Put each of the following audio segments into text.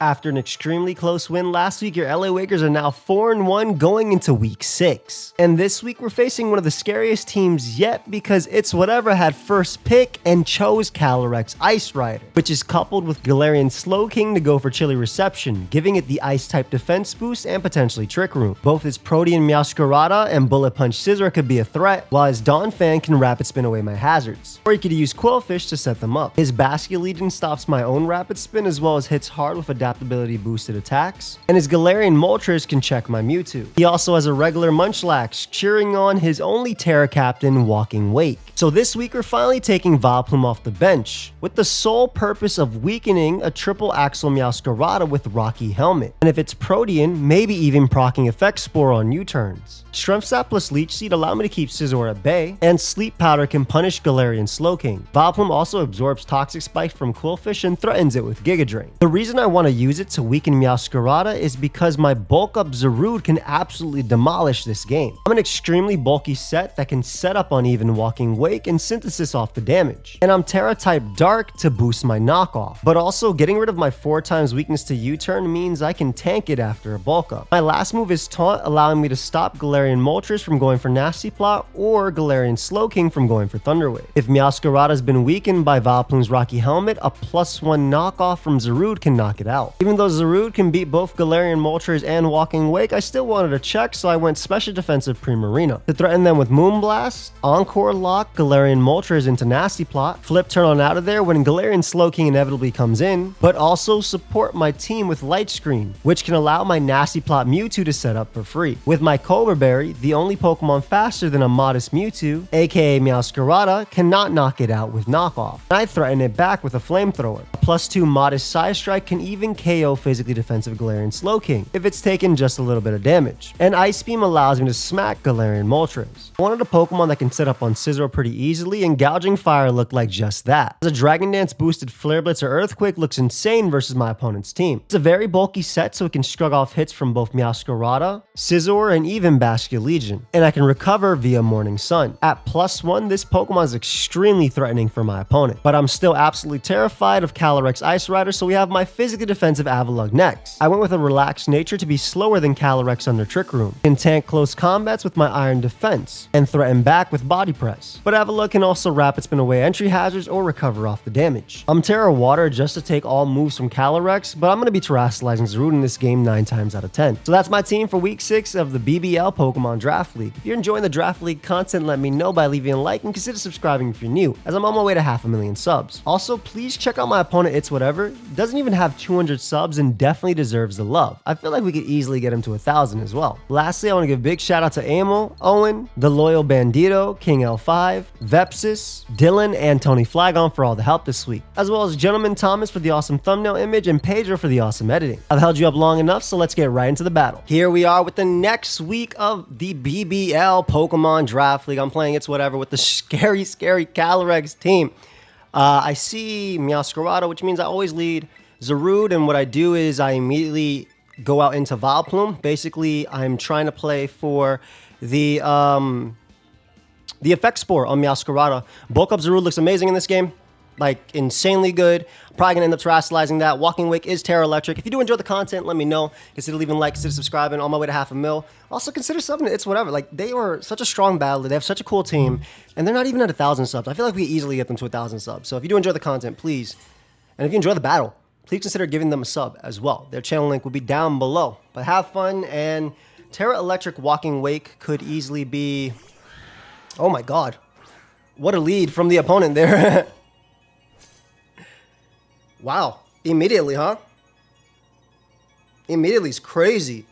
After an extremely close win last week, your LA Lakers are now 4-1 going into week 6. And this week we're facing one of the scariest teams yet because ItzWhateva had first pick and chose Calyrex Ice Rider, which is coupled with Galarian Slowking to go for chilly reception, giving it the ice type defense boost and potentially trick room. Both his Protean Meowscarada and Bullet Punch Scizor could be a threat, while his Donphan can rapid spin away my hazards. Or he could use Quillfish to set them up. His Basculin Legion stops my own rapid spin as well as hits hard with adaptability boosted attacks, and his Galarian Moltres can check my Mewtwo. He also has a regular Munchlax, cheering on his only Tera captain, Walking Wake. So this week we're finally taking Vileplume off the bench, with the sole purpose of weakening a triple Axel Meowscarada with Rocky Helmet, and if it's Protean, maybe even proccing Effect Spore on U-turns. Strength Sap plus Leech Seed allow me to keep Scizor at bay, and Sleep Powder can punish Galarian Slowking. Vileplume also absorbs Toxic Spike from Quillfish and threatens it with Giga Drain. The reason I want to use it to weaken Meowscarada is because my bulk up Zarude can absolutely demolish this game. I'm an extremely bulky set that can set up on even Walking Wake and Synthesis off the damage. And I'm Tera type Dark to boost my knockoff. But also getting rid of my 4x weakness to U-turn means I can tank it after a bulk up. My last move is Taunt, allowing me to stop Galarian Moltres from going for Nasty Plot or Galarian Slowking from going for Thunder Wave. If Meowscarada has been weakened by Vileplume's Rocky Helmet, a +1 knockoff from Zarude can knock it out. Even though Zarude can beat both Galarian Moltres and Walking Wake, I still wanted to check, so I went Special Defensive Primarina. To threaten them with Moonblast, Encore Lock Galarian Moltres into Nasty Plot, flip turn on out of there when Galarian Slowking inevitably comes in, but also support my team with Light Screen, which can allow my Nasty Plot Mewtwo to set up for free. With my Cobra Berry, the only Pokemon faster than a modest Mewtwo, aka Meowscarada, cannot knock it out with Knockoff. I threaten it back with a Flamethrower. A +2 modest Side Strike can even KO physically defensive Galarian Slowking if it's taken just a little bit of damage. And Ice Beam allows me to smack Galarian Moltres. I wanted a Pokemon that can set up on Scizor pretty easily, and Gouging Fire looked like just that. As a Dragon Dance boosted Flare Blitz or Earthquake looks insane versus my opponent's team. It's a very bulky set, so it can shrug off hits from both Meowscarada, Scizor, and even Basculin Legion, and I can recover via Morning Sun. At +1, this Pokemon is extremely threatening for my opponent, but I'm still absolutely terrified of Calyrex Ice Rider, so we have my physically defensive Avalugg next. I went with a relaxed nature to be slower than Calyrex under Trick Room, can tank close combats with my Iron Defense, and threaten back with Body Press. But Avalugg can also rapid spin away entry hazards or recover off the damage. I'm Tera Water just to take all moves from Calyrex, but I'm going to be terrestrializing Zarude in this game 9 times out of 10. So that's my team for week 6 of the BBL Pokemon Draft League. If you're enjoying the Draft League content, let me know by leaving a like and consider subscribing if you're new, as I'm on my way to 500,000 subs. Also, please check out my opponent ItzWhateva. Doesn't even have 200 subs and definitely deserves the love. I feel like we could easily get him to 1,000 as well. Lastly, I want to give a big shout out to Emil, Owen, The Loyal Bandito, King L5, Vepsis, Dylan, and Tony Flagon for all the help this week, as well as Gentleman Thomas for the awesome thumbnail image and Pedro for the awesome editing. I've held you up long enough, so let's get right into the battle. Here we are with the next week of the BBL Pokemon Draft League. I'm playing ItzWhateva with the scary Calyrex team. I see Meowscarada, which means I always lead Zarude, and what I do is I immediately go out into Vileplume. Basically, I'm trying to play for the Effect Spore on Meowscarada. Bulk up Zarude looks amazing in this game. Like, insanely good. Probably gonna end up terrestrializing that. Walking Wake is Tera Electric. If you do enjoy the content, let me know. Consider leaving a like, consider subscribing. On my way to 500,000. Also consider subbing to ItzWhateva. Like, they are such a strong battler. They have such a cool team, and they're not even at 1,000 subs. I feel like we easily get them to 1,000 subs. So if you do enjoy the content, please, and if you enjoy the battle, please consider giving them a sub as well. Their channel link will be down below. But have fun, and Tera Electric Walking Wake could easily be... Oh my god. What a lead from the opponent there. Wow. Immediately, huh? Immediately is crazy.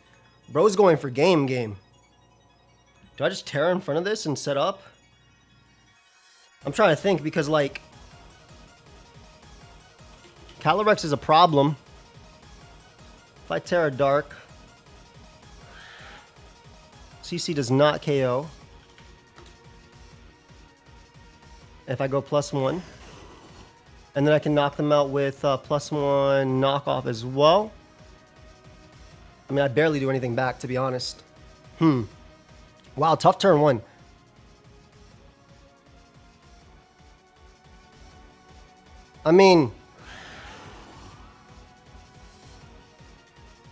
Bro's going for game. Do I just Tera in front of this and set up? I'm trying to think because, like, Calyrex is a problem. If I Tera Dark, CC does not KO. If I go +1, and then I can knock them out with +1 knockoff as well. I mean, I barely do anything back, to be honest. Wow, tough turn 1. I mean,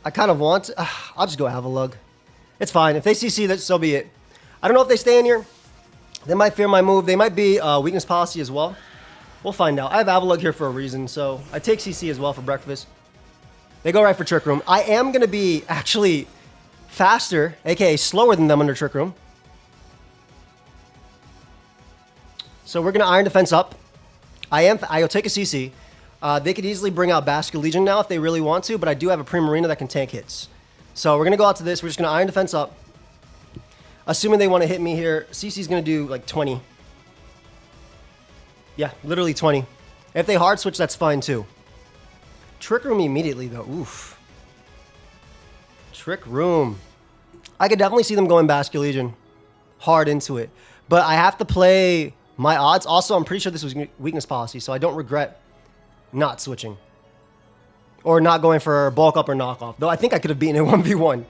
I kind of want to. I'll just go Avalug. It's fine. If they CC, that so be it. I don't know if they stay in here. They might fear my move. They might be weakness policy as well. We'll find out. I have Avalug here for a reason, so I take CC as well for breakfast. They go right for Trick Room. I am going to be actually faster, aka slower than them under Trick Room. So we're going to Iron Defense up. I'll take a CC. They could easily bring out Basket Legion now if they really want to, but I do have a Primarina that can tank hits. So we're going to go out to this. We're just going to Iron Defense up. Assuming they want to hit me here, CC's going to do like 20. Yeah, literally 20. If they hard switch, that's fine too. Trick Room immediately though. Oof. Trick Room. I could definitely see them going Basket Legion hard into it. But I have to play my odds. Also, I'm pretty sure this was weakness policy, so I don't regret not switching. Or not going for bulk up or knockoff. Though I think I could have beaten it 1v1.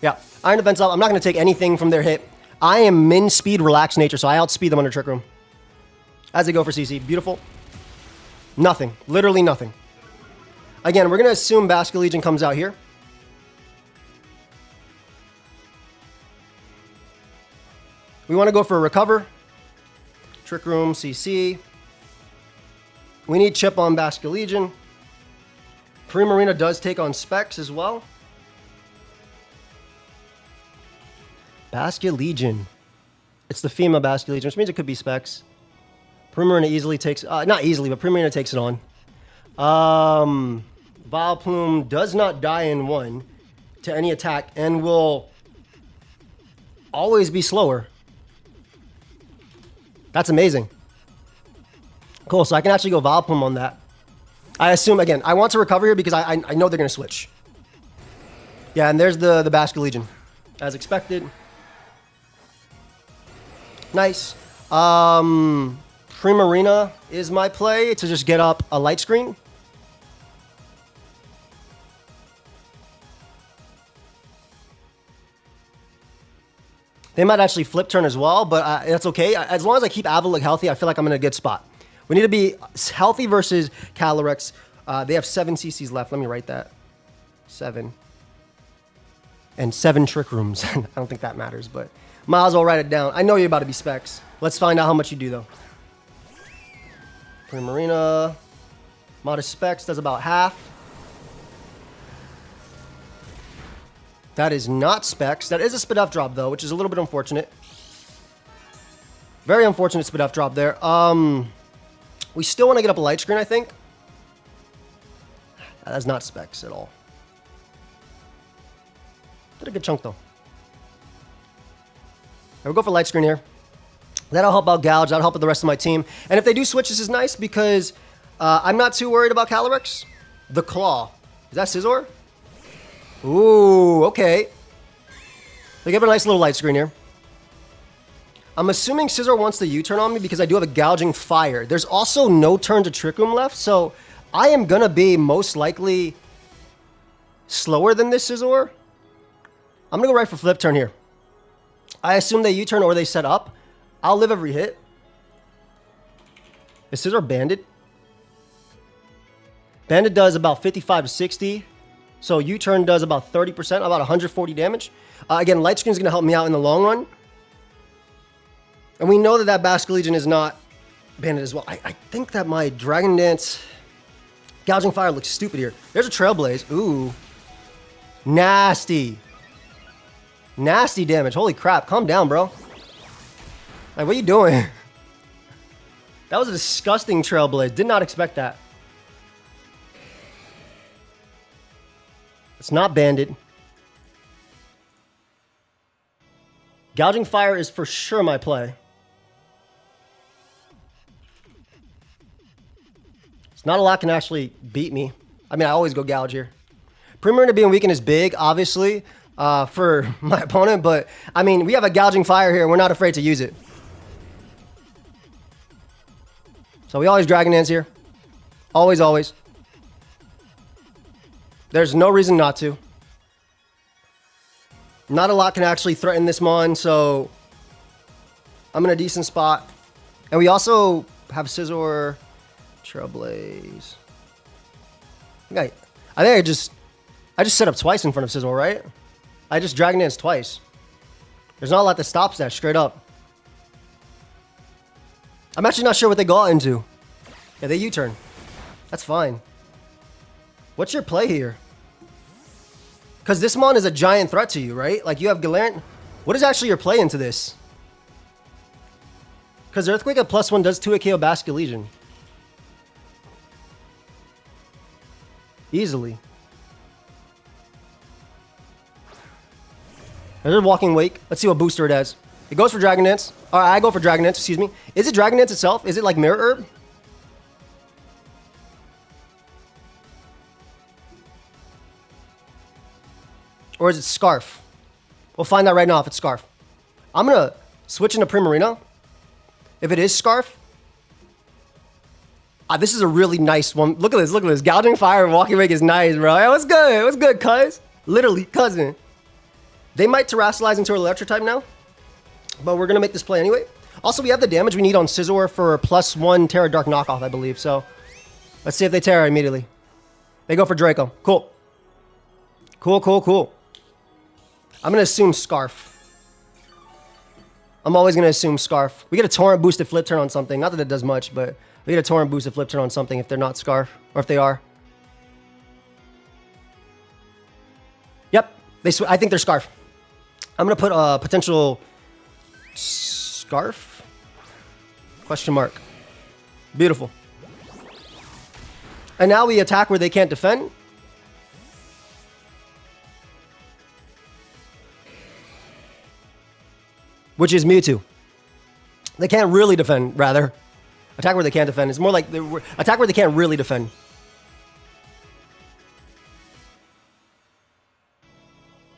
Yeah, Iron Defense up. I'm not going to take anything from their hit. I am min speed, relaxed nature, so I outspeed them under Trick Room. As they go for CC. Beautiful. Nothing. Literally nothing. Again, we're going to assume Basket Legion comes out here. We want to go for a recover. Trick Room, CC. We need chip on Basket Legion. Primarina does take on Specs as well. Basket Legion. It's the FEMA Basket Legion, which means it could be Specs. Primarina easily takes... not easily, but Primarina takes it on. Vileplume does not die in one to any attack and will always be slower. That's amazing. Cool, so I can actually go Vileplume on that. I assume, again, I want to recover here because I know they're going to switch. Yeah, and there's the Basket Legion. As expected. Nice. Primarina is my play to just get up a light screen. They might actually flip turn as well, but that's okay. As long as I keep Avalug healthy, I feel like I'm in a good spot. We need to be healthy versus Calyrex. They have 7 CCs left. Let me write that. 7. And 7 Trick Rooms. I don't think that matters, but might as well write it down. I know you're about to be Specs. Let's find out how much you do, though. Primarina. Modest Specs does about half. That is not Specs. That is a Spit F drop, though, which is a little bit unfortunate. Very unfortunate Spit F drop there. We still want to get up a light screen, I think. That's not Specs at all. Did a good chunk, though. We'll go for light screen here. That'll help out Gouge. That'll help with the rest of my team. And if they do switch, this is nice because I'm not too worried about Calyrex. The Claw. Is that Scizor? Ooh, okay. They give it a nice little light screen here. I'm assuming Scizor wants the U-turn on me because I do have a Gouging Fire. There's also no turn to Trick Room left, so I am going to be most likely slower than this Scizor. I'm going to go right for Flip Turn here. I assume they U-turn or they set up. I'll live every hit. Is Scizor banded? Banded does about 55 to 60. So U-turn does about 30%, about 140 damage. Again, light screen is going to help me out in the long run. And we know that that Basket Legion is not banded as well. I think that my Dragon Dance Gouging Fire looks stupid here. There's a Trailblaze. Ooh. Nasty. Nasty damage. Holy crap. Calm down, bro. Like, what are you doing? That was a disgusting Trailblaze. Did not expect that. It's not banded. Gouging Fire is for sure my play. It's not a lot can actually beat me. I mean, I always go Gouge here. Primarina being weakened is big, obviously, for my opponent. But, I mean, we have a Gouging Fire here. We're not afraid to use it. So we always Dragon Dance here. Always, always. There's no reason not to. Not a lot can actually threaten this Mon, so I'm in a decent spot. And we also have Scizor, Trailblaze. I think I just I just set up twice in front of Sizzle, right? I just Dragon Dance twice. There's not a lot that stops that, straight up. I'm actually not sure what they go out into. Yeah, they U-turn. That's fine. What's your play here? Because this mon is a giant threat to you, right? Like, you have Galarian. What is actually your play into this? Because Earthquake at +1 does 2 KO Basket Legion. Easily. There's a Walking Wake. Let's see what booster it has. It goes for Dragon Dance. Alright, I go for Dragon Dance, excuse me. Is it Dragon Dance itself? Is it like Mirror Herb? Or is it Scarf? We'll find out right now if it's Scarf. I'm going to switch into Primarina. If it is Scarf. This is a really nice one. Look at this. Look at this. Gouging Fire and Walking Wake is nice, bro. Hey, what's good? What's good, cuz? Literally, cousin. They might Terrasilize into Electric type now. But we're going to make this play anyway. Also, we have the damage we need on Scizor for +1 Tera Dark knockoff, I believe. So, let's see if they Tera immediately. They go for Draco. Cool. Cool, cool, cool. I'm going to assume Scarf. I'm always going to assume Scarf. We get a Torrent boosted flip turn on something. Not that it does much, but we get a Torrent boosted flip turn on something if they're not Scarf. Or if they are. Yep. I think they're Scarf. I'm going to put a potential Scarf? Question mark. Beautiful. And now we attack where they can't defend. Which is Mewtwo. They can't really defend, rather. Attack where they can't defend. It's more like attack where they can't really defend.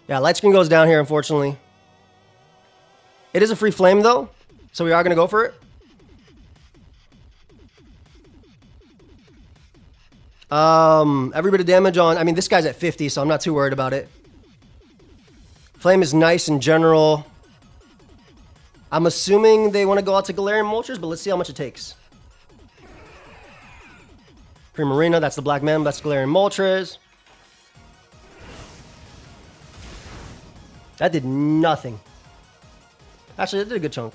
Yeah, light screen goes down here, unfortunately. It is a free flame, though, so we are going to go for it. Every bit of damage on... I mean, this guy's at 50, so I'm not too worried about it. Flame is nice in general. I'm assuming they want to go out to Galarian Moltres, but let's see how much it takes. Primarina, that's the Black Man, that's Galarian Moltres. That did nothing. Actually, that did a good chunk.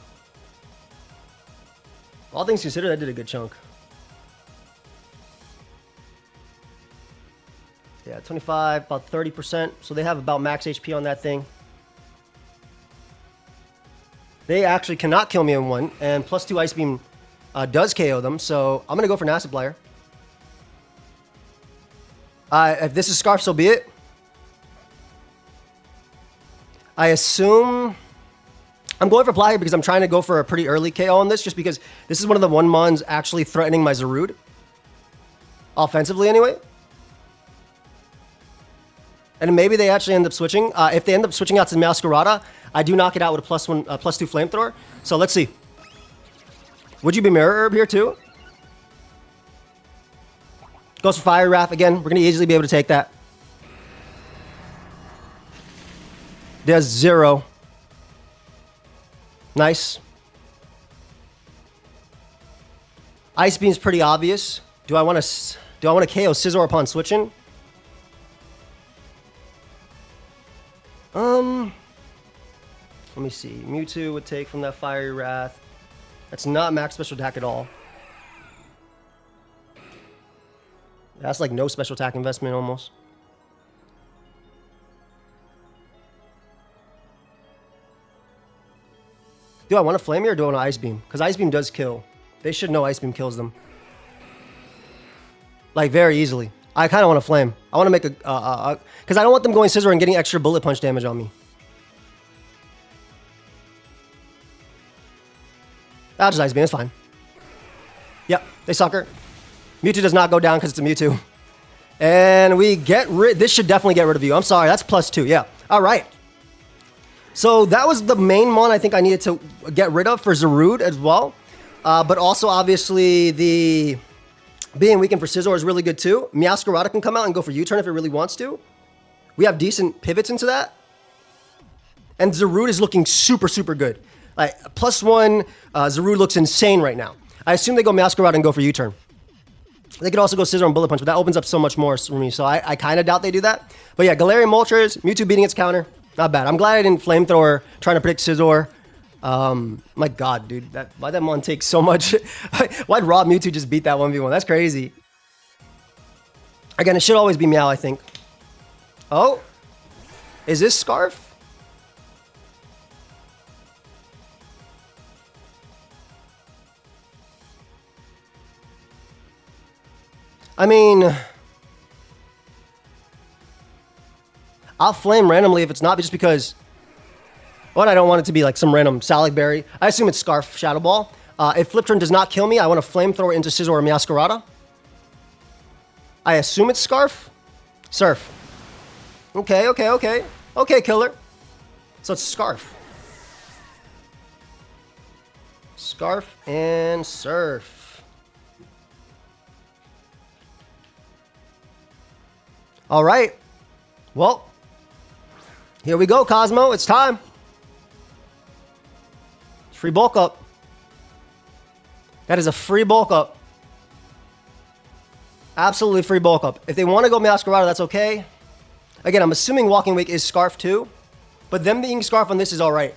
All things considered, that did a good chunk. Yeah, 25, about 30%. So they have about max HP on that thing. They actually cannot kill me in one, and +2 Ice Beam does KO them, so I'm going to go for an Acid Player. If this is Scarf, so be it. I assume... I'm going for Ply because I'm trying to go for a pretty early KO on this, just because this is one of the one mons actually threatening my Zarude. Offensively, anyway. And maybe they actually end up switching. If they end up switching out to Masquerada, I do knock it out with a +2 Flamethrower. So let's see. Would you be Mirror Herb here too? Goes for Fire Wrath. Again, we're going to easily be able to take that. There's 0. Nice. Ice Beam's pretty obvious. Do I want to KO Scizor upon switching? Let me see. Mewtwo would take from that Fiery Wrath. That's not max special attack at all. That's like no special attack investment almost. Do I want to Flame here or do I want to Ice Beam? Because Ice Beam does kill. They should know Ice Beam kills them. Like, very easily. I kind of want to Flame. I want to make a... Because I don't want them going Scizor and getting extra Bullet Punch damage on me. I'll just Ice Beam. It's fine. Yep, they sucker. Mewtwo does not go down because it's a Mewtwo. And we get rid... This should definitely get rid of you. I'm sorry, that's +2. Yeah. All right. So that was the main mon I think I needed to get rid of for Zarude as well. But also, obviously, the being weakened for Scizor is really good too. Meowscarada can come out and go for U-turn if it really wants to. We have decent pivots into that. And Zarude is looking super, super good. Like, +1, Zarude looks insane right now. I assume they go Meowscarada and go for U-turn. They could also go Scissor and Bullet Punch, but that opens up so much more for me. So I kind of doubt they do that. But yeah, Galarian Moltres, Mewtwo beating its counter. Not bad. I'm glad I didn't Flamethrower trying to predict Scizor. My God, dude. Why'd that Mon take so much? Why'd Raw Mewtwo just beat that 1v1? That's crazy. Again, it should always be Meow, I think. Oh. Is this Scarf? I mean, I'll Flame randomly if it's not, just because, one, I don't want it to be like some random Salad Berry. I assume it's Scarf Shadow Ball. If Flip Turn does not kill me, I want to Flamethrower into Scizor or Meowscarada. I assume it's Scarf. Surf. Okay. Okay, Killer. So it's Scarf. Scarf and Surf. All right. Well, here we go, Cosmo. It's time. Free bulk up. That is a free bulk up. Absolutely free bulk up. If they want to go Meowscarada, that's okay. Again, I'm assuming Walking Wake is Scarf too, but them being Scarf on this is all right.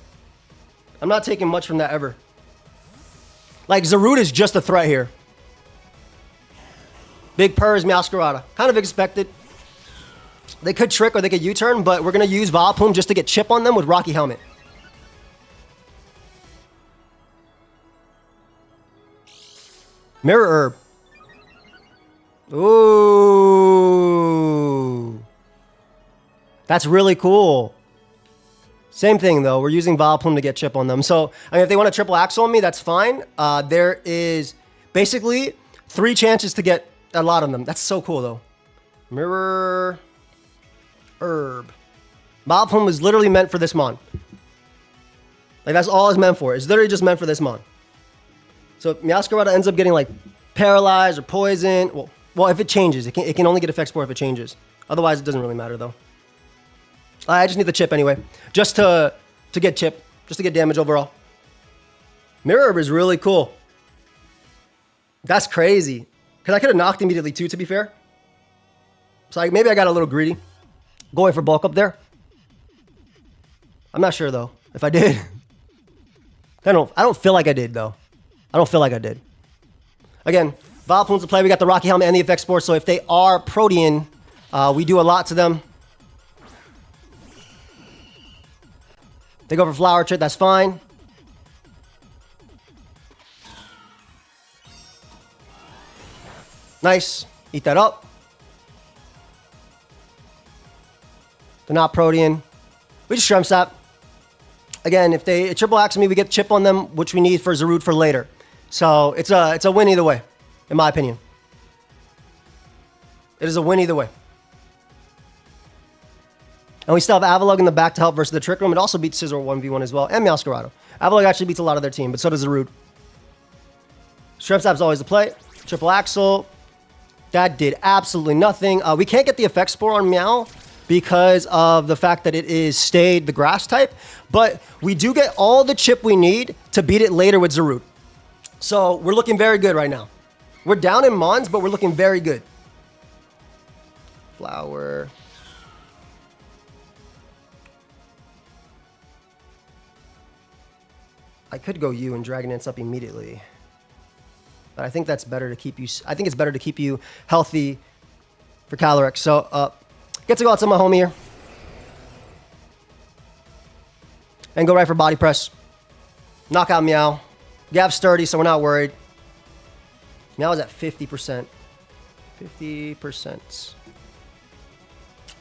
I'm not taking much from that ever. Like, Zarude is just a threat here. Big Purrs, Meowscarada. Kind of expected. They could Trick or they could U-turn, but we're going to use Vileplume just to get Chip on them with Rocky Helmet. Mirror Herb. Ooh. That's really cool. Same thing, though. We're using Vileplume to get Chip on them. So, I mean, if they want to triple Axle on me, that's fine. There is basically 3 chances to get a lot on them. That's so cool, though. Mirror Herb. Vileplume was literally meant for this Mon. Like, that's all it's meant for. It's literally just meant for this Mon. So if Meowscarada ends up getting, like, paralyzed or poisoned, well, if it changes. It can only get Effect Spore if it changes. Otherwise, it doesn't really matter, though. I just need the Chip anyway. Just to get Chip. Just to get damage overall. Mirror Herb is really cool. That's crazy. Because I could have knocked immediately, too, to be fair. So maybe I got a little greedy. Going for bulk up there. I'm not sure, though, if I did. I don't feel like I did, though. I don't feel like I did. Again, Vileplume's the play. We got the Rocky Helmet and the Effect Spore. So if they are Protean, we do a lot to them. They go for Flower Chit. That's fine. Nice. Eat that up. They're not Protean. We just Shrimp Sap. Again, if they triple axe me, we get Chip on them, which we need for Zarude for later. So it's a win either way, in my opinion. It is a win either way. And we still have Avalugg in the back to help versus the Trick Room. It also beats Scizor 1v1 as well, and Meowscarada. Avalugg actually beats a lot of their team, but so does Zarude. Shrimp Sap's always the play. Triple Axle. That did absolutely nothing. We can't get the Effect Spore on Meow because of the fact that it is stayed the grass type, but we do get all the Chip we need to beat it later with Zarude. So we're looking very good right now. We're down in Mons, but we're looking very good. Flower. I could go U and Dragon Dance up immediately. But I think that's better to keep you... I think it's better to keep you healthy for Calyrex. So, get to go out to my home here. And go right for Body Press. Knock out Meow. Gav's sturdy, so we're not worried. Meow is at 50%. 50%.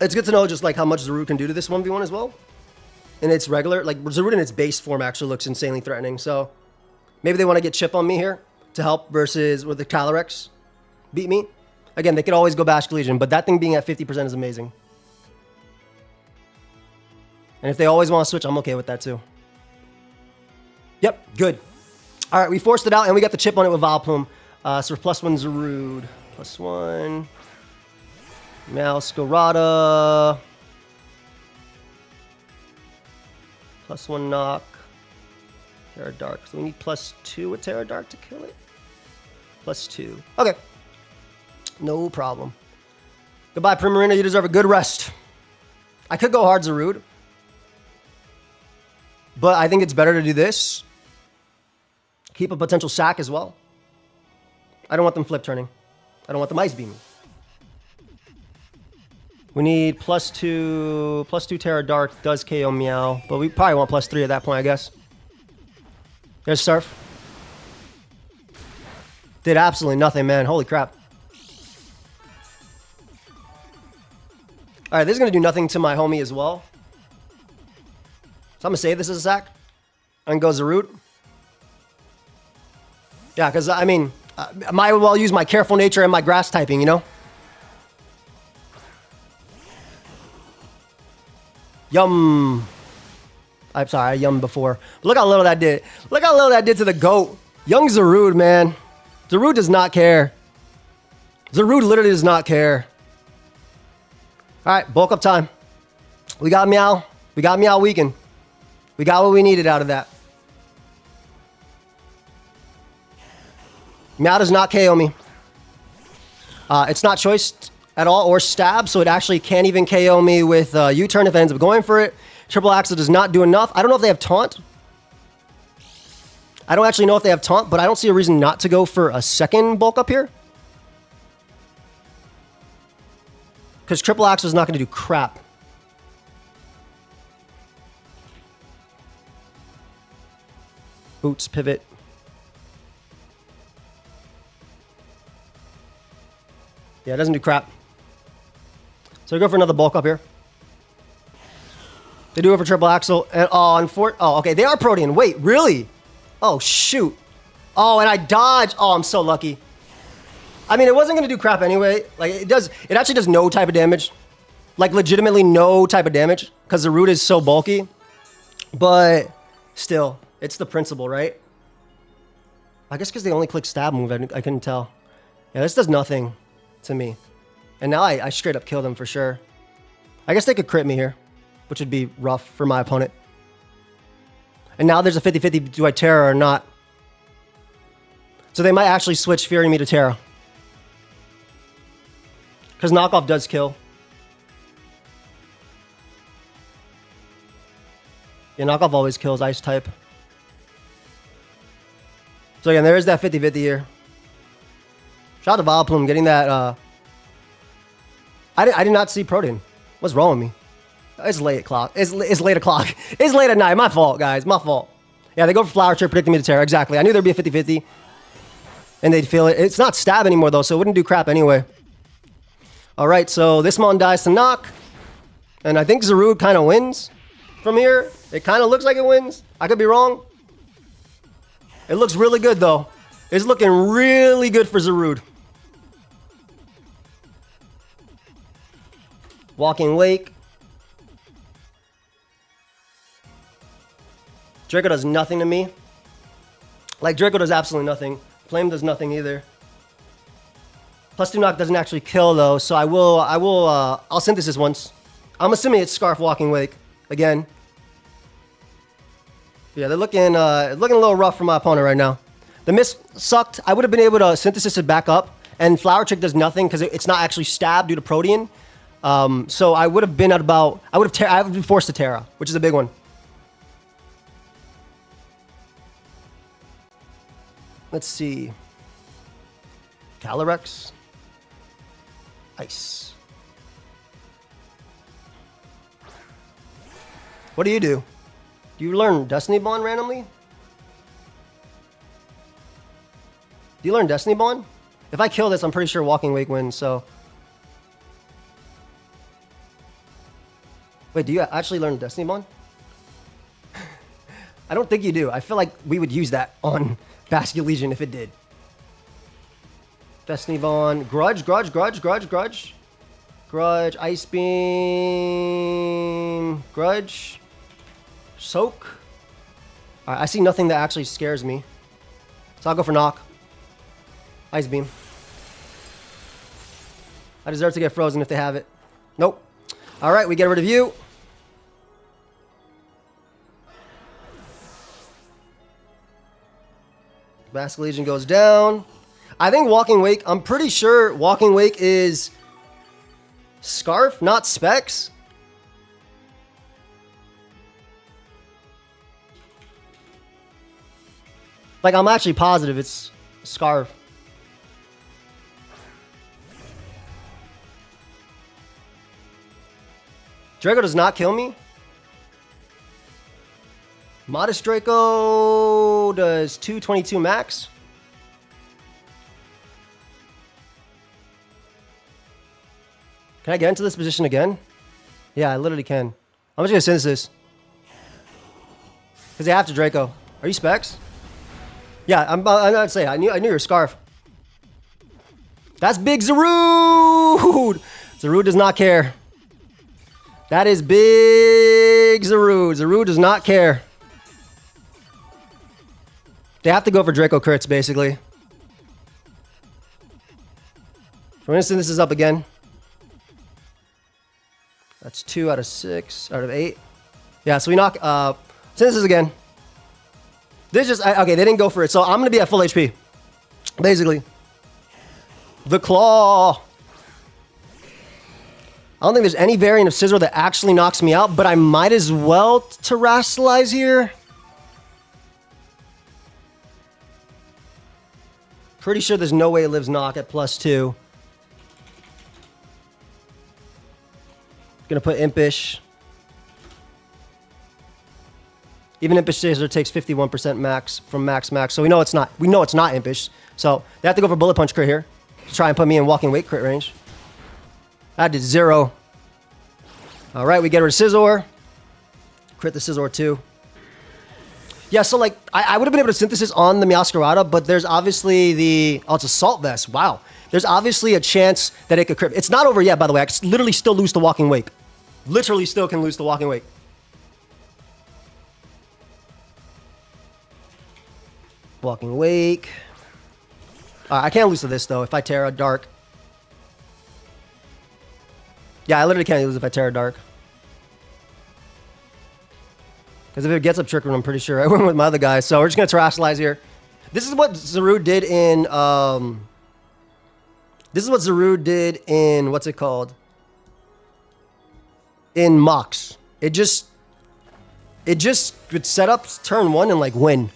It's good to know just like how much Zarude can do to this 1v1 as well. And it's regular. Like, Zarude in its base form actually looks insanely threatening. So, maybe they want to get Chip on me here to help versus with the Calyrex beat me. Again, they could always go Bash Legion, but that thing being at 50% is amazing. And if they always want to switch, I'm okay with that too. Yep, good. All right, we forced it out, and we got the Chip on it with Vileplume. So we're +1 Zarude. +1. Meowscarada. +1 knock. Tera Dark. So we need +2 with Tera Dark to kill it. +2. Okay. No problem. Goodbye, Primarina. You deserve a good rest. I could go hard Zarude, but I think it's better to do this. Keep a potential sack as well. I don't want them flip turning. I don't want them ice beaming. We need +2. +2 Tera Dark does KO Meow, but we probably want +3 at that point, I guess. There's Surf. Did absolutely nothing, man. Holy crap. Alright, this is going to do nothing to my homie as well. So I'm going to save this as a sack. And go Zarude. Yeah, because, I mean, I might as well use my careful nature and my grass typing, you know? Yum. I'm sorry, I yummed before. But look how little that did. Look how little that did to the GOAT. Young Zarude, man. Zarude does not care. Zarude literally does not care. Alright, bulk up time. We got Meow. We got Meow weakened. We got what we needed out of that. Meow does not KO me. It's not choiced at all or stab, so it actually can't even KO me with U-turn if it ends up going for it. Triple Axle does not do enough. I don't know if they have taunt. I don't actually know if they have taunt, but I don't see a reason not to go for a second bulk up here. Because Triple Axle is not going to do crap. Boots, pivot. Yeah, it doesn't do crap. So we go for another bulk up here. They do it for Triple Axle. And oh, okay. They are Protean. Wait, really? Oh, shoot. Oh, and I dodged. Oh, I'm so lucky. I mean, it wasn't going to do crap anyway. Like, it actually does no type of damage. Like, legitimately no type of damage. Because the root is so bulky. But still, it's the principle, right? I guess because they only click stab move, I couldn't tell. Yeah, this does nothing to me. And now I straight up kill them for sure. I guess they could crit me here, which would be rough for my opponent. And now there's a 50-50, do I Tera or not? So they might actually switch Fury me to Tera. Because knockoff does kill. Yeah, knockoff always kills ice type. So again, there is that 50-50 here. Shout out to Vileplume getting that. I did not see Protean. What's wrong with me? It's late o'clock. It's late o'clock. It's late at night. My fault, guys. My fault. Yeah, they go for Flower Trick, predicting me to Tera. Exactly. I knew there'd be a 50-50. And they'd feel it. It's not stab anymore, though, so it wouldn't do crap anyway. All right, so this mon dies to knock. And I think Zarude kind of wins from here. It kind of looks like it wins. I could be wrong. It looks really good, though. It's looking really good for Zarude. Walking Wake. Draco does nothing to me. Like, Draco does absolutely nothing. Flame does nothing either. +2 knock doesn't actually kill, though, so I'll synthesis once. I'm assuming it's Scarf Walking Wake again. Yeah, they're looking a little rough for my opponent right now. The miss sucked. I would have been able to synthesis it back up, and Flower Trick does nothing because it's not actually stabbed due to Protean. So I would have been at about I would have been forced to Tera, which is a big one. Let's see. Calyrex Ice. What do you do? Do you learn Destiny Bond randomly? Do you learn Destiny Bond? If I kill this, I'm pretty sure Walking Wake wins, so. Wait, do you actually learn Destiny Bond? I don't think you do. I feel like we would use that on Basket Legion if it did. Destiny Bond. Grudge. Grudge. Ice Beam. Grudge. Soak. Alright, I see nothing that actually scares me. So I'll go for Knock. Ice Beam. I deserve to get frozen if they have it. Nope. Alright, we get rid of you. Basket Legion goes down. I think Walking Wake, I'm pretty sure Walking Wake is Scarf, not Specs. Like, I'm actually positive it's Scarf. Draco does not kill me. Modest Draco does 222 max. Can I get into this position again? Yeah, I literally can. I'm just gonna Synthesis. Because they have to Draco. Are you Specs? Yeah, I'm about to say, I knew your Scarf. That's big Zarude! Zarude does not care. That is big Zarude. Zarude does not care. They have to go for Draco crits, basically. For instance, this is up again. That's 2 out of 6, out of 8. Yeah, so we knock, Synthesis again. This just, okay, they didn't go for it, so I'm going to be at full HP. Basically. The Claw. I don't think there's any variant of Scizor that actually knocks me out, but I might as well Terrasilize here. Pretty sure there's no way it lives knock at +2. Gonna put Impish. Even Impish Scizor takes 51% max from max. So we know it's not Impish. So they have to go for Bullet Punch crit here. To try and put me in Walking Wake crit range. I did 0. Alright, we get rid of Scizor. Crit the Scizor too. Yeah, so like, I would have been able to Synthesis on the Meowscarada, but there's obviously the... Oh, it's Assault Vest. Wow. There's obviously a chance that it could crit. It's not over yet, by the way. I can literally still lose to Walking Wake. Literally still can lose to Walking Wake. Walking Wake. I can't lose to this, though, if I Tera Dark. Yeah, I literally can't lose if I Tera Dark. Because if it gets up Trick Room, I'm pretty sure I went with my other guy. So we're just going to Terrasilize here. This is what Zarude did in... This is what Zarude did in... What's it called? In Mox. It just would set up turn 1 and, like, win.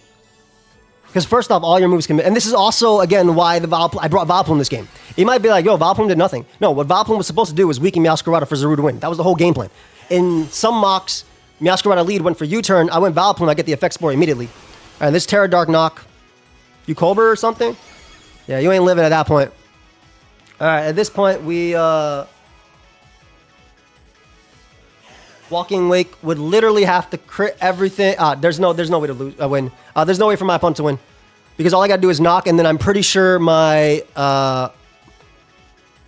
Because first off, all your moves can... And this is also, again, why I brought Vileplume in this game. You might be like, yo, Vileplume did nothing. No, what Vileplume was supposed to do was weaken Meowscarada for Zarude to win. That was the whole game plan. In some mocks, Meowscarada lead went for U-turn. I went Vileplume, I get the effect spore immediately. All right, this Tera Dark knock. You Cobra or something? Yeah, you ain't living at that point. All right, at this point, we... Walking Wake would literally have to crit everything. There's no way to win. There's no way for my opponent to win. Because all I gotta do is knock, and then I'm pretty sure my...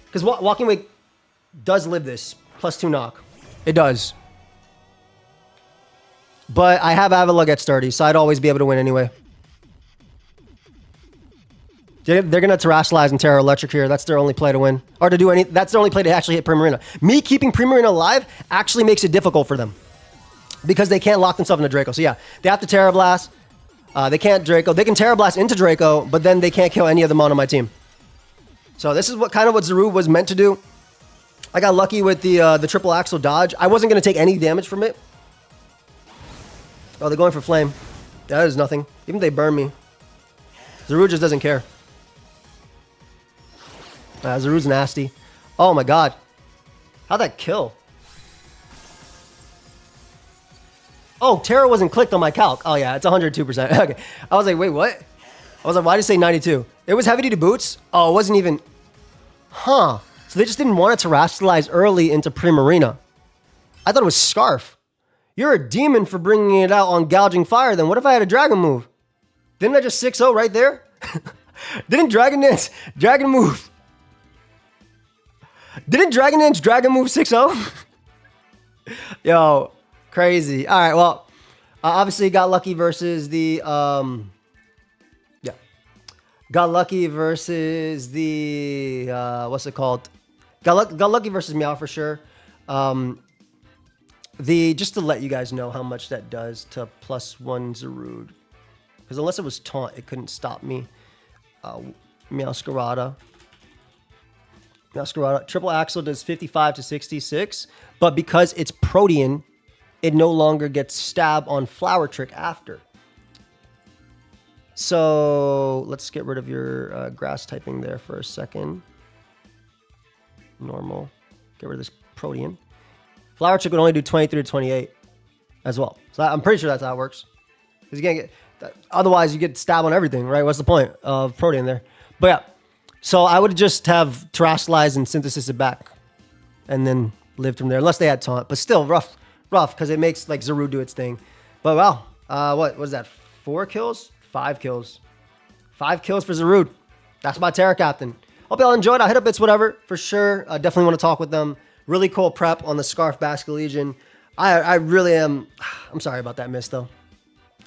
Because Walking Wake does live this. +2 knock. It does. But I have Avalugg at sturdy, so I'd always be able to win anyway. They're going to Terrasilize and Tera Electric here. That's their only play to win. Or to do any... That's their only play to actually hit Primarina. Me keeping Primarina alive actually makes it difficult for them. Because they can't lock themselves into Draco. So yeah, they have to Tera Blast. They can't Draco. They can Tera Blast into Draco, but then they can't kill any of them on my team. So this is what Zarude was meant to do. I got lucky with the triple axle dodge. I wasn't going to take any damage from it. Oh, they're going for Flame. That is nothing. Even if they burn me. Zarude just doesn't care. Zarude's nasty. Oh my god. How'd that kill? Oh, Tera wasn't clicked on my calc. Oh yeah, it's 102%. Okay. I was like, wait, what? I was like, why did you say 92? It was heavy duty boots? Oh, it wasn't even... Huh. So they just didn't want to Terrasilize early into Primarina. I thought it was Scarf. You're a demon for bringing it out on Gouging Fire, then what if I had a Dragon move? Didn't I just 6-0 right there? Didn't Dragon Dance Dragon move? Didn't Dragon Dance Dragon move 6-0? Yo, crazy. All right, well, obviously got lucky versus the... Yeah. Got lucky versus the... what's it called? Got lucky versus Meow for sure. Just to let you guys know how much that does to +1 Zarude. Because unless it was taunt, it couldn't stop me. Meowscarada. Triple Axle does 55 to 66, but because it's Protean, it no longer gets stab on Flower Trick after. So let's get rid of your grass typing there for a second. Normal. Get rid of this Protean. Flower Trick would only do 23 to 28 as well. So I'm pretty sure that's how it works. Because you can't get that, otherwise you get stab on everything, right? What's the point of Protean there? But yeah, so I would just have Terrasilize and Synthesis it back, and then live from there. Unless they had taunt, but still rough, because it makes like Zarude do its thing. But wow, what was that? 4 kills, 5 kills, 5 kills for Zarude. That's my Tera captain. Hope y'all enjoyed. I hit up ItzWhateva for sure. I definitely want to talk with them. Really cool prep on the Scarf Basket Legion. I really am. I'm sorry about that miss though.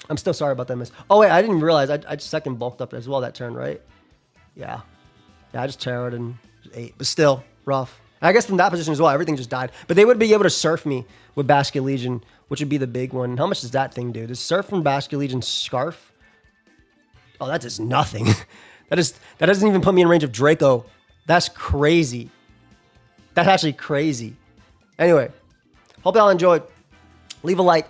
I'm still sorry about that miss. Oh wait, I didn't realize I just second bulked up as well that turn, right? Yeah, I just Terra'd and 8, but still rough. And I guess from that position as well, everything just died. But they would be able to surf me with Basket Legion, which would be the big one. How much does that thing do? Does surf from Basket Legion Scarf? Oh, that does nothing. That doesn't even put me in range of Draco. That's crazy. That's actually crazy. Anyway, hope y'all enjoyed. Leave a like.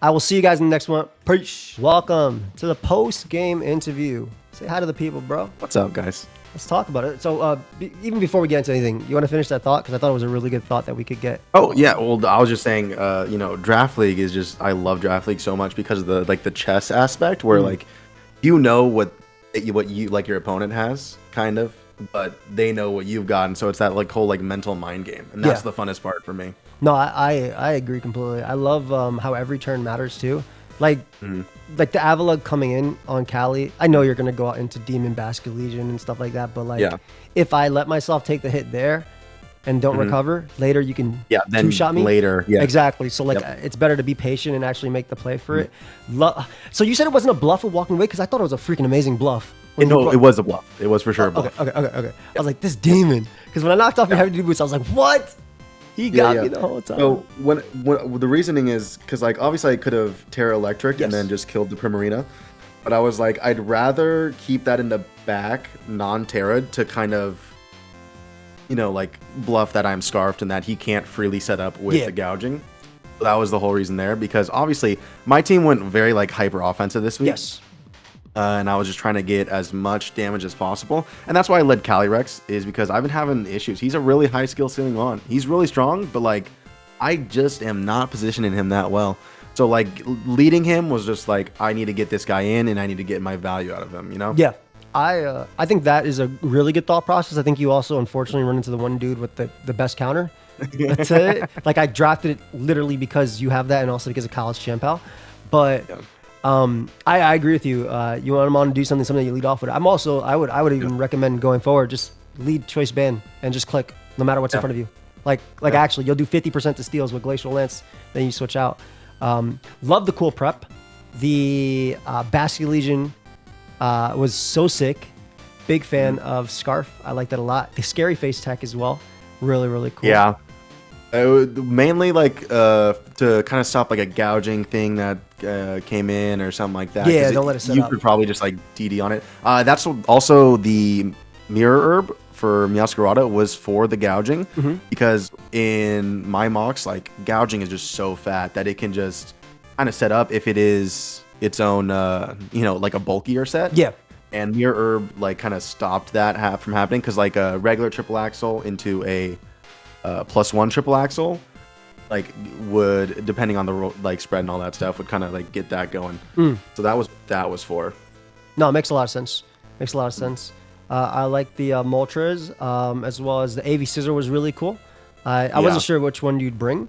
I will see you guys in the next one. Peace. Welcome to the post-game interview. Say hi to the people, bro. What's up, guys? Let's talk about it. So even before we get into anything, you want to finish that thought? Because I thought it was a really good thought that we could get. Oh, yeah. Well, I was just saying, Draft League is just, I love Draft League so much because of the chess aspect where what you like your opponent has, kind of, but they know what you've got, and so it's that whole mental mind game, and that's the funnest part for me. No, I agree completely. I love how every turn matters too. Like the Avalug coming in on Cali. I know you're gonna go out into Demon Basket Legion and stuff like that, but if I let myself take the hit there and don't recover later, you can then two-shot me later. Exactly. So it's better to be patient and actually make the play for it. So you said it wasn't a bluff of walking away, because I thought it was a freaking amazing bluff. No, it was a bluff. It was for sure a bluff. Okay. I was like, this demon, because when I knocked off your heavy duty boots, I was like, what? He got me the whole time. So when the reasoning is because obviously I could have Tera Electric and then just killed the Primarina, but I was like, I'd rather keep that in the back non-Tera to kind of bluff that I'm scarfed and that he can't freely set up with the gouging. So that was the whole reason there, because obviously my team went very hyper offensive this week. Yes. And I was just trying to get as much damage as possible. And that's why I led Calyrex, is because I've been having issues. He's a really high skill ceiling on. He's really strong, but I just am not positioning him that well. So leading him was just I need to get this guy in and I need to get my value out of him, Yeah. I think that is a really good thought process. I think you also unfortunately run into the one dude with the best counter. That's it. I drafted it literally because you have that, and also because of College Champal. But I agree with you. You want him on to do something that you lead off with. I would even recommend going forward, just lead choice ban and just click no matter what's in front of you. Actually, you'll do 50% to steals with Glacial Lance, then you switch out. Love the cool prep. The Basket Legion was so sick. Big fan of Scarf. I like that a lot. The Scary Face tech as well. Really, really cool. Yeah. Mainly to kind of stop a gouging thing that came in or something like that. Yeah, don't let it set you up. could probably just DD on it. That's also the Mirror Herb for Meowscarada was for the gouging, because in my mocks, gouging is just so fat that it can just kind of set up if it is its own, a bulkier set. Yeah. And Mirror Herb kind of stopped that from happening, because a regular triple axle into a +1 triple axle would, depending on the spread and all that stuff, would kind of get that going. So that was for. No, it makes a lot of sense. I like the Moltres, as well as the AV Scissor was really cool. I wasn't sure which one you'd bring.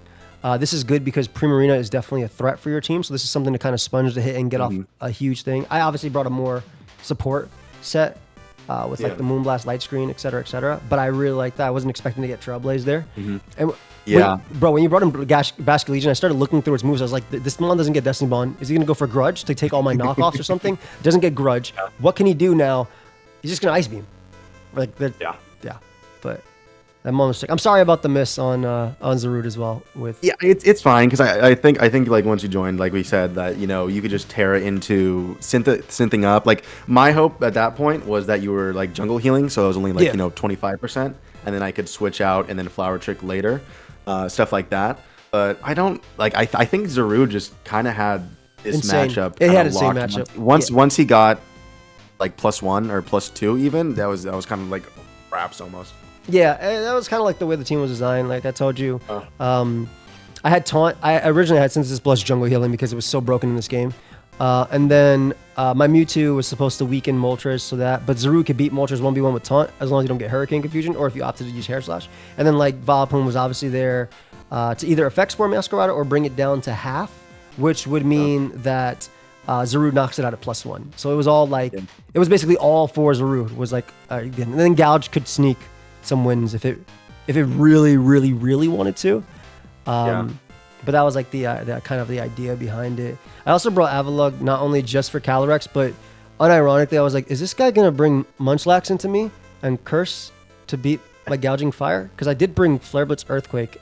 This is good because Primarina is definitely a threat for your team, so this is something to kind of sponge the hit and get off a huge thing. I obviously brought a more support set with the Moonblast light screen, etc. But I really like that. I wasn't expecting to get Trailblaze there. And when you brought in Basket Legion, I started looking through its moves. I was like, this Mon doesn't get Destiny Bond. Is he going to go for Grudge to take all my knockoffs or something? Doesn't get Grudge. What can he do now? He's just going to Ice Beam. Yeah. But I'm almost sick. I'm sorry about the miss on Zarude as well. With Yeah, it's fine because I think like once you joined, like we said, that you could just Tera into synthing up. Like my hope at that point was that you were like jungle healing, so it was only like 25%, and then I could switch out and then flower trick later, stuff like that. But I don't like. I think Zarude just kind of had this matchup. It had the same matchup. Once he got like +1 or +2, even that was kind of like wraps almost. Yeah, that was kind of like the way the team was designed. Like I told you, I had taunt. I originally had Synthesis Blush jungle healing because it was so broken in this game. And then my Mewtwo was supposed to weaken Moltres but Zarude could beat Moltres 1v1 with taunt as long as you don't get Hurricane Confusion or if you opted to use Hair Slash. And then like Vileplume was obviously there to either Effect Spore Masquerada or bring it down to half, which would mean that Zarude knocks it out at +1. So it was all like, it was basically all for Zarude was like, and then Gouge could sneak some wins if it really, really, really wanted to. But that was like the kind of the idea behind it. I also brought Avalugg not only just for Calyrex, but unironically, I was like, is this guy going to bring Munchlax into me and Curse to beat my Gouging Fire? Because I did bring Flare Blitz Earthquake.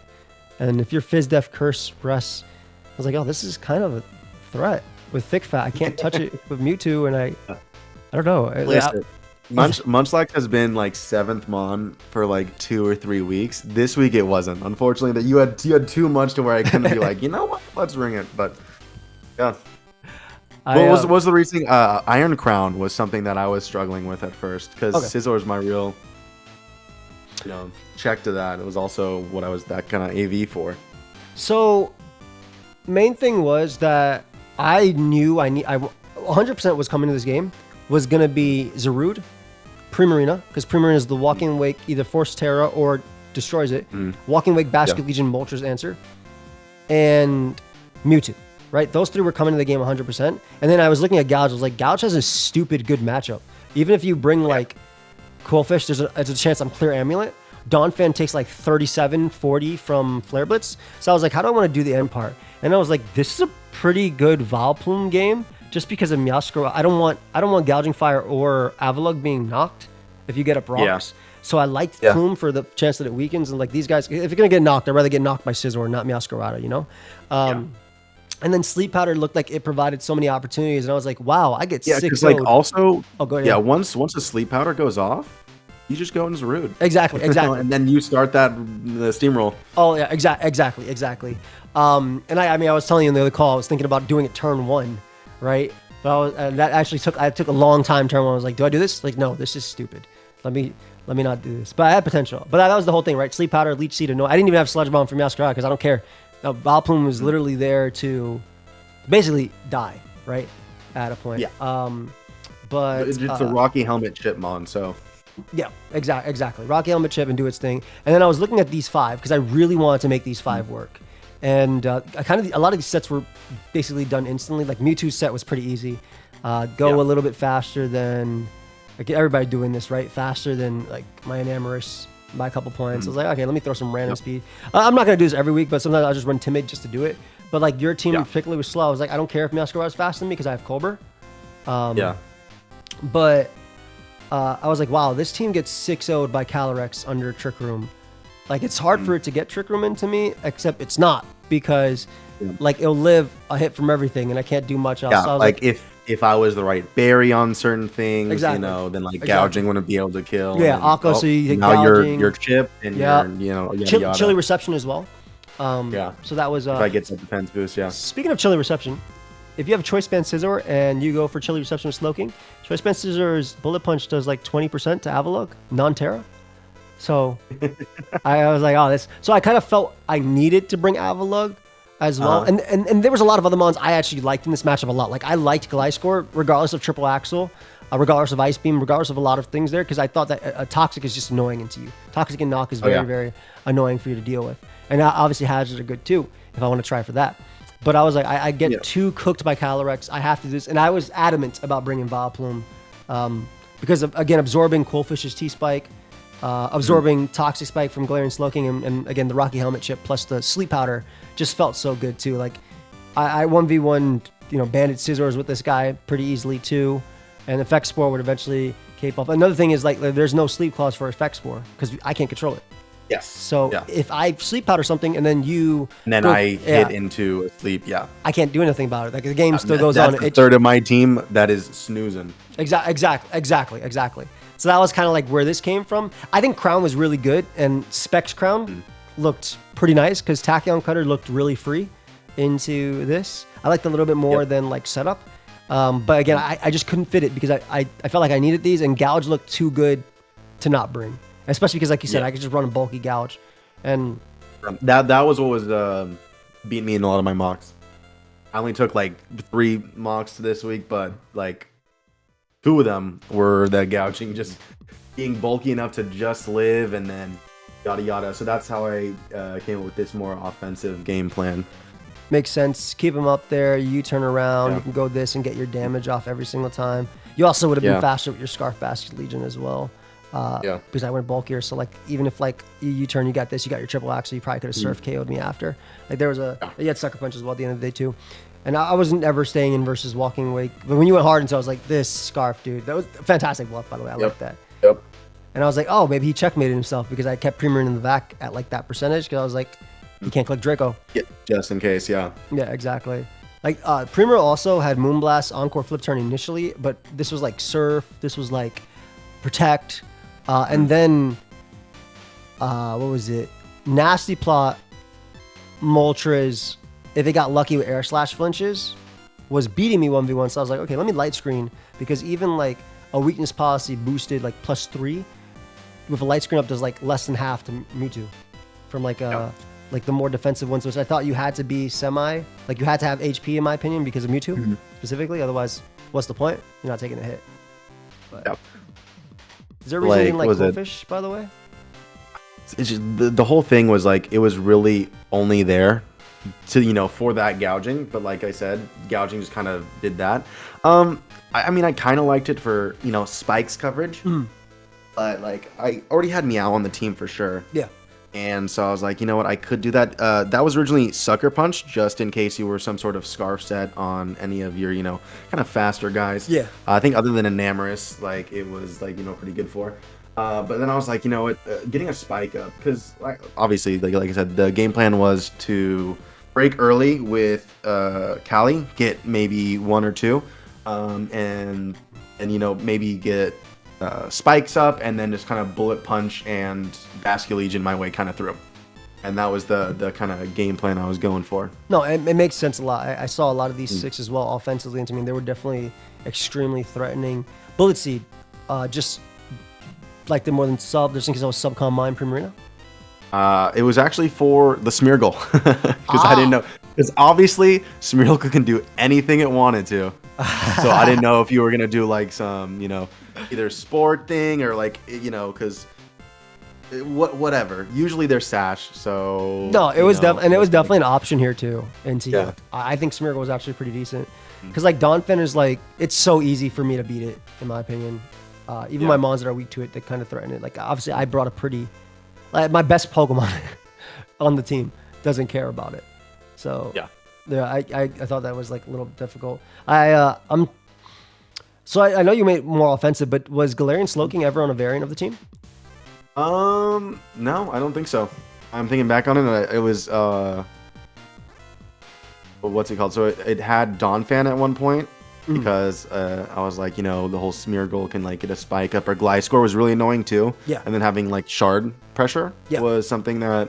And if you're Fizz Def Curse Russ, I was like, oh, this is kind of a threat with Thick Fat. I can't touch it with Mewtwo, and I don't know. Munchlax has been like 7th Mon for like 2 or 3 weeks. This week it wasn't. Unfortunately, that you had too much to where I couldn't be like, you know what, let's ring it. But yeah. What was the reason? Iron Crown was something that I was struggling with at first because Scizor is my real, check to that. It was also what I was that kind of AV for. So, main thing was that I knew I 100% was coming to this game was gonna be Zarude, Primarina, because Primarina is the Walking Wake, either Force Tera or destroys it. Walking Wake, Basket Legion, Moltres answer, and Mewtwo. Right, those three were coming to the game 100%. And then I was looking at Gouge. I was like, Gouge has a stupid good matchup. Even if you bring like Quillfish, there's a chance I'm clear Amulet. Donphan takes like 37, 40 from Flare Blitz. So I was like, how do I want to do the end part? And I was like, this is a pretty good Vileplume game. Just because of Meowscarada, I don't want Gouging Fire or Avalugg being knocked if you get up rocks. So I liked Plume for the chance that it weakens. And like these guys, if you're gonna get knocked, I'd rather get knocked by Scizor, not Meowscarada, And then Sleep Powder looked like it provided so many opportunities, and I was like, "Wow, I get 6 like also, go ahead. Once the Sleep Powder goes off, you just go into Zarude. Exactly. And then you start the steamroll. Oh yeah, exactly. And I mean, I was telling you in the other call, I was thinking about doing it turn 1, right? But that actually took a long time. Turn 1, I was like, do I do this? Like, no, this is stupid. Let me not do this. But I had potential. But that was the whole thing, right? Sleep Powder, Leech Seed, I didn't even have Sludge Bomb for Meowscarada because I don't care. Vileplume was literally there to basically die, right? At a point. Yeah. But it's a Rocky Helmet chip mon, so. Yeah, exactly. Rocky Helmet chip and do its thing. And then I was looking at these 5 because I really wanted to make these 5 work. And a lot of these sets were basically done instantly. Like Mewtwo's set was pretty easy. A little bit faster than like everybody doing this, right? Faster than like my Enamorus by a couple points. I was like, okay, let me throw some random speed. I'm not gonna do this every week, but sometimes I'll just run Timid just to do it. But like your team particularly was slow. I was like, I don't care if Meowscarada is faster than me because I have Colbur. But I was like, wow, this team gets 6-0'd by Calyrex under Trick Room. Like it's hard for it to get Trick Room into me, except it's not because like it'll live a hit from everything, and I can't do much else. Yeah, so I was like if I was the right berry on certain things, then like gouging wouldn't be able to kill. Yeah, Aqua, so you get now gouging. your chip and your Chilly Reception as well. So that was. If I get some defense boost, Speaking of Chilly Reception, if you have a Choice Band Scizor and you go for Chilly Reception with Slowking, Choice Band Scizor's Bullet Punch does like 20% to Avalugg, non-Tera. So I was like, oh, this. So I kind of felt I needed to bring Avalugg as well. And there was a lot of other mons I actually liked in this matchup a lot. Like I liked Gliscor regardless of Triple Axle, regardless of Ice Beam, regardless of a lot of things there, because I thought that a Toxic is just annoying into you. Toxic and Knock is very, very annoying for you to deal with. And obviously Hazards are good too if I want to try for that. But I was like, I get too cooked by Calyrex. I have to do this. And I was adamant about bringing Vileplume because, again, absorbing Quillfish's T-Spike, absorbing Toxic Spike from Galarian Slowking, and again, the Rocky Helmet chip plus the Sleep Powder just felt so good too. Like, I 1v1, Bandit Scizors with this guy pretty easily too. And Effect Spore would eventually cape off. Another thing is, like, there's no Sleep Clause for Effect Spore because I can't control it. Yes. So Yeah. if I sleep powder something and then I hit into a sleep. Yeah. I can't do anything about it. Like the game still goes That's on. the third of my team that is snoozing. Exactly. So that was kind of like where this came from. I think Crown was really good, and Specs Crown looked pretty nice because Tachyon Cutter looked really free into this. I liked it a little bit more than like Setup. But again, I just couldn't fit it because I felt like I needed these, and Gouge looked too good to not bring. Especially because, like you said, I could just run a bulky Gouge. And that was what was beating me in a lot of my mocks. I only took like 3 mocks this week, but like 2 of them were the gouging, just being bulky enough to just live, and then yada yada. So that's how I came up with this more offensive game plan. makes sense. Keep him up there. You turn around. You can go this and get your damage off every single time. You also would have been faster with your Scarf Basket Legion as well. Because I went bulkier. So like even if like you turn, you got this, you got your triple axe, so you probably could have surf KO'd me after. Like there was you had sucker punch as well at the end of the day too. And I wasn't ever staying in versus walking away. But when you went hard, and so I was like, this Scarf, dude, that was a fantastic bluff, by the way. I like that. Yep. And I was like, oh, maybe he checkmated himself because I kept premiering in the back at like that percentage because I was like, you can't click Draco. Yeah, just in case, yeah. Yeah, exactly. Like Premier also had Moonblast Encore Flip Turn initially, but this was like Surf, this was like Protect, and then what was it? Nasty Plot, Moltres, if it got lucky with Air Slash flinches, was beating me 1v1. So I was like, okay, let me light screen because even like a weakness policy boosted like +3 with a light screen up does like less than half to Mewtwo from like like the more defensive ones, which I thought you had to be like you had to have HP in my opinion because of Mewtwo specifically. Otherwise, what's the point? You're not taking a hit. But, is there a reason you didn't like Coolfish, by the way? It's just, the whole thing was like, it was really only there to, for that gouging. But like I said, gouging just kind of did that. I mean, I kind of liked it for, Spike's coverage. But like, I already had Meow on the team for sure. Yeah. And so I was like, you know what, I could do that. That was originally Sucker Punch, just in case you were some sort of Scarf set on any of your, kind of faster guys. Yeah. I think other than Enamorous, like, it was, like, pretty good for. But then I was like, you know what, getting a Spike up, because obviously, like I said, the game plan was to break early with Cali, get maybe 1 or 2, and maybe get spikes up, and then just kind of bullet punch and Basket Legion my way kind of through. And that was the kind of game plan I was going for. No, it makes sense a lot. I saw a lot of these 6 as well offensively, and I mean, they were definitely extremely threatening. Bullet Seed, just liked it more than Sub, just in case I was Subcom Mine Primarina. It was actually for the Smeargle, because I didn't know. Because obviously, Smeargle can do anything it wanted to. So I didn't know if you were going to do like some, either sport thing or like, because whatever. Usually they're Sash, so. No, it was definitely an option here too. And I think Smeargle was actually pretty decent. Because like Donphin is like, it's so easy for me to beat it, in my opinion. Even my mons that are weak to it, they kind of threaten it. Like obviously I brought a pretty, like my best Pokemon on the team doesn't care about it. So I thought that was like a little difficult. So I know you made more offensive, but was Galarian Slowking ever on a variant of the team? No, I don't think so. I'm thinking back on it, and it was what's it called? So it had Donphan at one point because I was like, the whole Smeargle can like get a spike up, or Gliscor was really annoying too. Yeah. And then having like Shard pressure was something that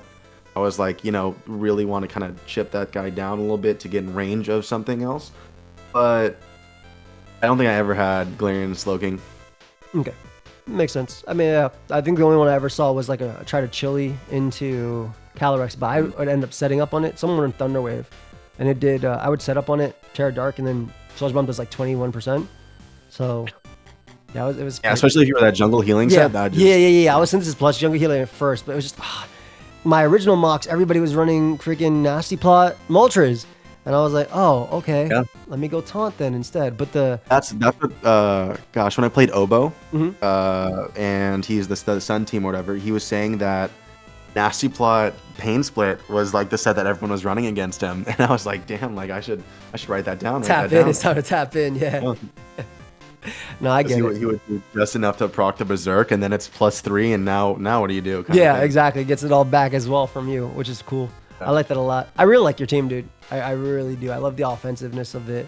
I was like, really want to kind of chip that guy down a little bit to get in range of something else. But I don't think I ever had Galarian Slowking. Okay. Makes sense. I mean, I think the only one I ever saw was like a try to chili into Calyrex, but I would end up setting up on it. Someone in Thunderwave, and it did. I would set up on it, Tera Dark, and then Sludge Bomb does like 21%. So yeah, it was. Yeah, especially if you were that jungle healing set. Yeah. I was Synthesis Plus jungle healing at first, but it was just my original mocks. Everybody was running freaking Nasty Plot Moltres. And I was like, oh, okay. Yeah. Let me go taunt then instead. But that's what gosh, when I played Oboe, and he's the Sun team or whatever, he was saying that Nasty Plot Pain Split was like the set that everyone was running against him. And I was like, damn, like I should write that down. Tap in, it's time to tap in, yeah. No, I get He it. would, he would do just enough to proc the Berserk, and then it's +3, and now what do you do? Yeah, exactly. Gets it all back as well from you, which is cool. Yeah. I like that a lot. I really like your team, dude. I really do. I love the offensiveness of it.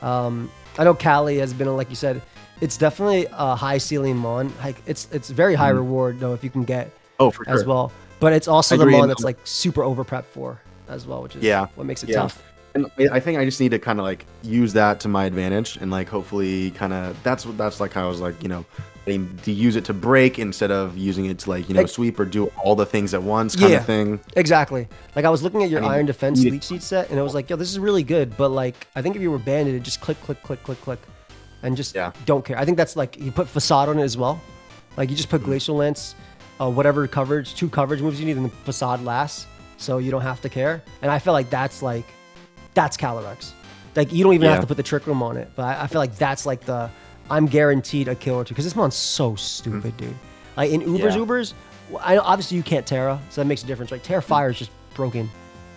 I know Cali has been, like you said, it's definitely a high ceiling mon. Like it's very high reward though if you can get Oh, for sure. as well. But it's also I the agree, mon and- that's like super over prep for as well, which is what makes it Yeah. tough. And I think I just need to kind of like use that to my advantage, and like hopefully kind of that's like how I was like, you know, to use it to break instead of using it to like, you know, sweep or do all the things at once kind of thing. Exactly. Like I was looking at your I mean, Iron Defense you- leech seed set, and it was like, yo, this is really good. But like, I think if you were banded, it just click, and just don't care. I think that's like you put facade on it as well. Like you just put glacial lance, whatever coverage, 2 coverage moves you need, and the facade lasts, so you don't have to care. And I feel like that's Calyrex. Like you don't even have to put the trick room on it. But I feel like that's like I'm guaranteed a kill or 2 because this mon's so stupid, dude. Like in Ubers, obviously you can't Tera, so that makes a difference. Like Tera Fire is just broken.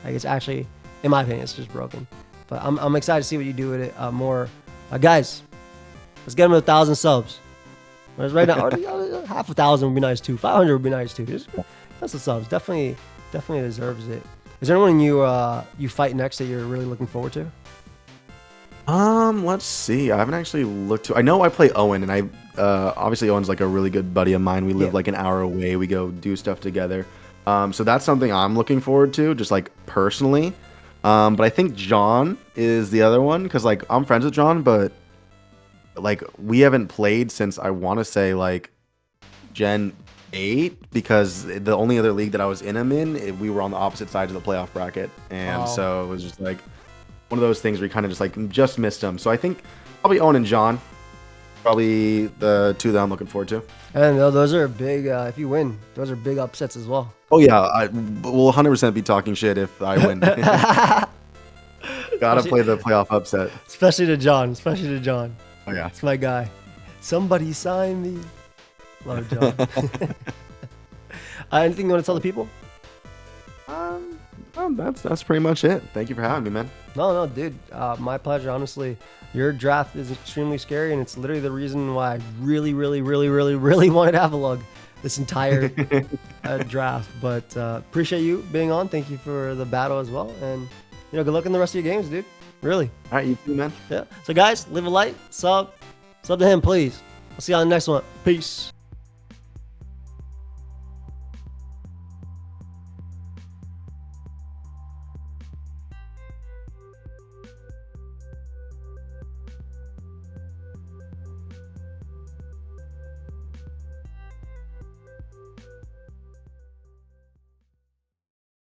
Like it's actually, in my opinion, it's just broken. But I'm excited to see what you do with it more. Guys, let's get him to 1,000 subs. Whereas right now, half 1,000 would be nice too. 500 would be nice too. That's the subs. Definitely deserves it. Is there anyone you fight next that you're really looking forward to? Let's see. I haven't actually looked to. I know I play Owen, and I obviously Owen's like a really good buddy of mine. We live like an hour away. We go do stuff together. So that's something I'm looking forward to, just like personally. But I think John is the other one because like I'm friends with John, but like we haven't played since I want to say like Gen 8 because the only other league that I was in him in, we were on the opposite sides of the playoff bracket, and so it was just like one of those things where you kind of just missed him. So I think probably Owen and John, probably the 2 that I'm looking forward to. And those are big. If you win, those are big upsets as well. Oh yeah, I will 100% be talking shit if I win. Gotta play the playoff upset. Especially to John. Oh yeah, It's my guy. Somebody sign me. Love John. Anything you want to tell the people? that's pretty much it. Thank you for having me, man. No, dude. My pleasure. Honestly, your draft is extremely scary, and it's literally the reason why I really wanted Avalug this entire draft. But appreciate you being on. Thank you for the battle as well, and good luck in the rest of your games, dude. Really. All right, you too, man. Yeah. So guys, leave a like, sub to him, please. I'll see you on the next one. Peace.